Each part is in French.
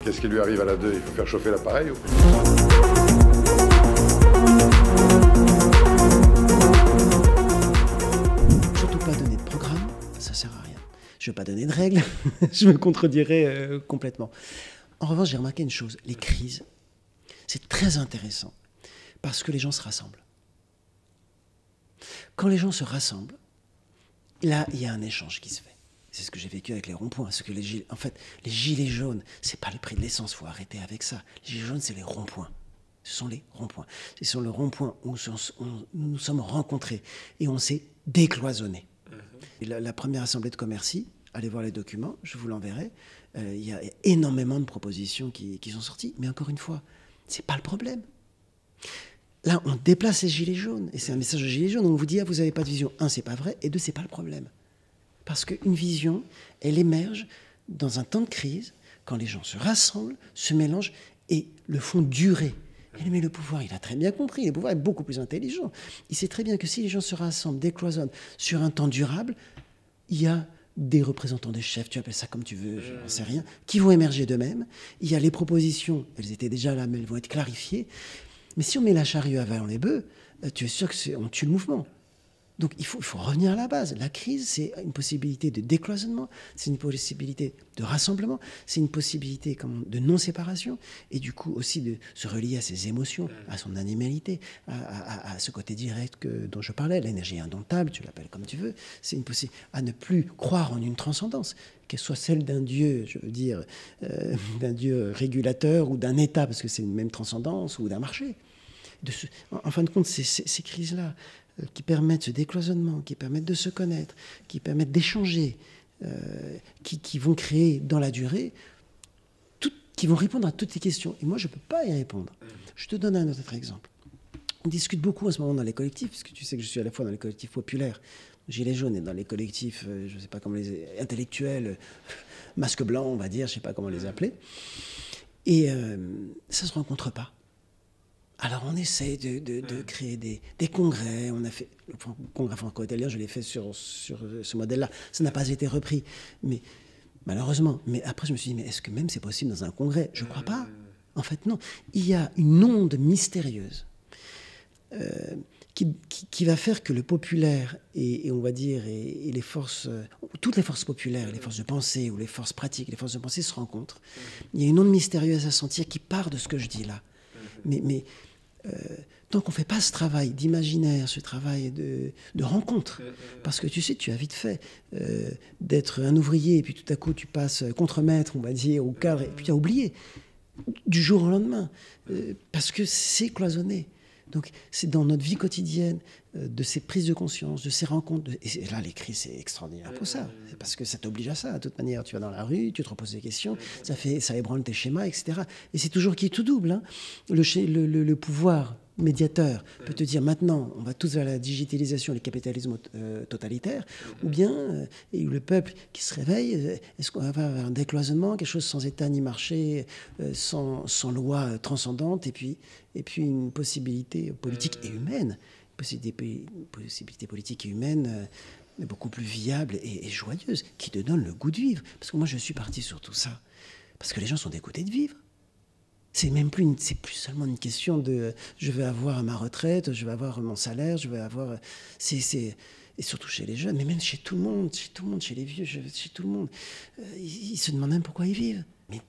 Qu'est-ce qui lui arrive à la 2? Il faut faire chauffer l'appareil ou... Surtout pas donner de programme, ça sert à rien. Je ne veux pas donner de règles, je me contredirais complètement. En revanche, j'ai remarqué une chose, les crises, c'est très intéressant parce que les gens se rassemblent. Quand les gens se rassemblent, là, il y a un échange qui se fait. C'est ce que j'ai vécu avec les ronds-points. En fait, les gilets jaunes, c'est pas le prix de l'essence, il faut arrêter avec ça. Les gilets jaunes, c'est les ronds-points. Ce sont les ronds-points. C'est sur le rond-point où nous nous sommes rencontrés et on s'est décloisonnés. Et la première assemblée de commercy, allez voir les documents, je vous l'enverrai. Il y a énormément de propositions qui sont sorties. Mais encore une fois, c'est pas le problème. Là, on déplace les gilets jaunes. Et c'est un message de gilets jaunes. On vous dit, ah, vous n'avez pas de vision. Un, c'est pas vrai. Et deux, c'est pas le problème. Parce qu'une vision, elle émerge dans un temps de crise, quand les gens se rassemblent, se mélangent et le font durer. Mais le pouvoir, il a très bien compris. Le pouvoir est beaucoup plus intelligent. Il sait très bien que si les gens se rassemblent, décloisonnent sur un temps durable, il y a des représentants des chefs, tu appelles ça comme tu veux, je n'en sais rien, qui vont émerger d'eux-mêmes. Il y a les propositions, elles étaient déjà là, mais elles vont être clarifiées. Mais si on met la charrue avant les bœufs, tu es sûr qu'on tue le mouvement. Donc il faut revenir à la base. La crise, c'est une possibilité de décloisonnement, c'est une possibilité de rassemblement, c'est une possibilité de non-séparation, et du coup aussi de se relier à ses émotions, à son animalité, à ce côté direct dont je parlais, l'énergie indomptable, tu l'appelles comme tu veux, c'est une possibilité à ne plus croire en une transcendance, qu'elle soit celle d'un Dieu, je veux dire, d'un Dieu régulateur ou d'un État, parce que c'est une même transcendance, ou d'un marché. En fin de compte, ces crises-là, qui permettent ce décloisonnement, qui permettent de se connaître, qui permettent d'échanger, qui vont créer dans la durée, qui vont répondre à toutes ces questions. Et moi, je ne peux pas y répondre. Je te donne un autre exemple. On discute beaucoup en ce moment dans les collectifs, parce que tu sais que je suis à la fois dans les collectifs populaires, Gilets jaunes, et dans les collectifs, je ne sais pas comment les intellectuels, masque blanc, on va dire, je ne sais pas comment les appeler. Et ça ne se rencontre pas. Alors on essaie de créer des congrès. On a fait le congrès franco-italien, je l'ai fait sur ce modèle-là. Ça n'a pas été repris, mais malheureusement. Mais après je me suis dit, mais est-ce que même c'est possible dans un congrès? Je ne crois pas. En fait non. Il y a une onde mystérieuse qui va faire que le populaire et on va dire et les forces, toutes les forces populaires, les forces de pensée ou les forces pratiques, les forces de pensée se rencontrent. Il y a une onde mystérieuse à sentir qui part de ce que je dis là. Mais tant qu'on ne fait pas ce travail d'imaginaire, ce travail de rencontre, parce que tu sais, tu as vite fait d'être un ouvrier, et puis tout à coup tu passes contremaître, on va dire, ou cadre, et puis tu as oublié, du jour au lendemain, parce que c'est cloisonné. Donc c'est dans notre vie quotidienne, de ces prises de conscience, de ces rencontres, et là les crises c'est extraordinaire pour ça, c'est parce que ça t'oblige à ça, de toute manière, tu vas dans la rue, tu te reposes des questions, ça ébranle tes schémas, etc. Et c'est toujours qui est tout double, hein. Le pouvoir médiateur peut te dire maintenant on va tous vers la digitalisation, le capitalisme totalitaire, ou bien le peuple qui se réveille, est-ce qu'on va vers un décloisonnement, quelque chose sans État ni marché, sans loi transcendante, et puis une possibilité politique et humaine, possibilité politique et humaine beaucoup plus viable et joyeuse, qui te donne le goût de vivre. Parce que moi je suis parti sur tout ça parce que les gens sont dégoûtés de vivre. C'est plus seulement une question de je vais avoir ma retraite, je vais avoir mon salaire, je vais avoir... Et surtout chez les jeunes, mais même chez tout le monde, chez les vieux, chez tout le monde. Ils se demandent même pourquoi ils vivent. Mais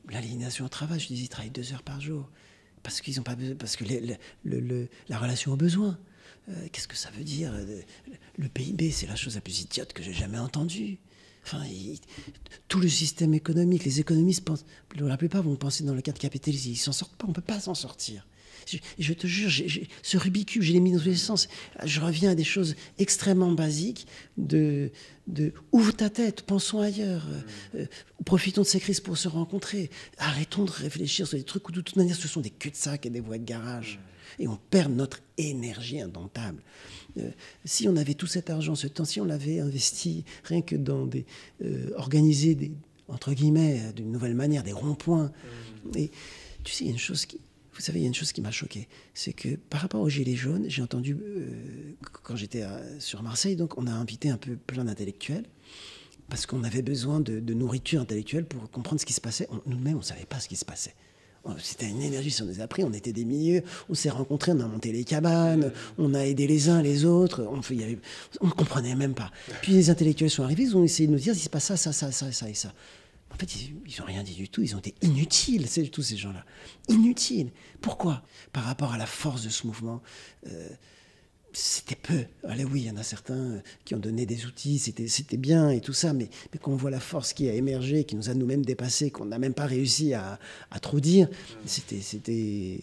l'aliénation au travail, je dis, ils travaillent 2 heures par jour. Parce qu'ils ont pas besoin, parce que la relation au besoin. Qu'est-ce que ça veut dire? Le PIB, c'est la chose la plus idiote que j'ai jamais entendue. Enfin, tout le système économique, les économistes pensent, la plupart vont penser dans le cadre capitaliste, ils s'en sortent pas, on peut pas s'en sortir. Je te jure, ce Rubik's Cube, je l'ai mis dans tous les sens. Je reviens à des choses extrêmement basiques de ouvre ta tête, pensons ailleurs, profitons de ces crises pour se rencontrer, arrêtons de réfléchir sur des trucs où de toute manière ce sont des cul-de-sac et des voies de garage. Et on perd notre énergie indomptable. Si on avait tout cet argent, ce temps, si on l'avait investi rien que dans organiser entre guillemets, d'une nouvelle manière, des ronds-points. Et tu sais, il y a une chose qui m'a choqué, c'est que par rapport aux Gilets jaunes, j'ai entendu, quand j'étais sur Marseille, donc on a invité un peu plein d'intellectuels, parce qu'on avait besoin de nourriture intellectuelle pour comprendre ce qui se passait. Nous-mêmes, on ne savait pas ce qui se passait. C'était une énergie sur nous a pris, on était des milieux, on s'est rencontrés, on a monté les cabanes, on a aidé les uns les autres, on ne comprenait même pas. Puis les intellectuels sont arrivés, ils ont essayé de nous dire, il se passe ça, ça, ça, ça, ça et ça. En fait, ils n'ont rien dit du tout, ils ont été inutiles, tous ces gens-là. Inutiles. Pourquoi? Par rapport à la force de ce mouvement, c'était peu. Allez, oui, il y en a certains qui ont donné des outils, c'était bien et tout ça, mais quand on voit la force qui a émergé, qui nous a nous-mêmes dépassés, qu'on n'a même pas réussi à trop dire, c'était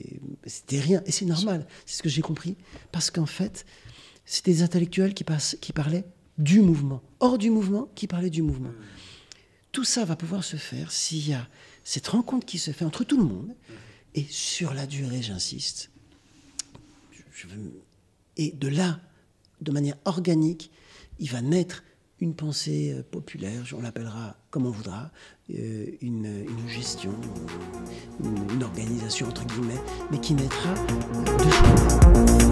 rien. Et c'est normal, c'est ce que j'ai compris. Parce qu'en fait, c'était des intellectuels qui parlaient du mouvement. Hors du mouvement, qui parlaient du mouvement. Tout ça va pouvoir se faire s'il y a cette rencontre qui se fait entre tout le monde, et sur la durée, j'insiste, et de là, de manière organique, il va naître une pensée populaire, on l'appellera comme on voudra, une gestion, une organisation entre guillemets, mais qui naîtra de choix.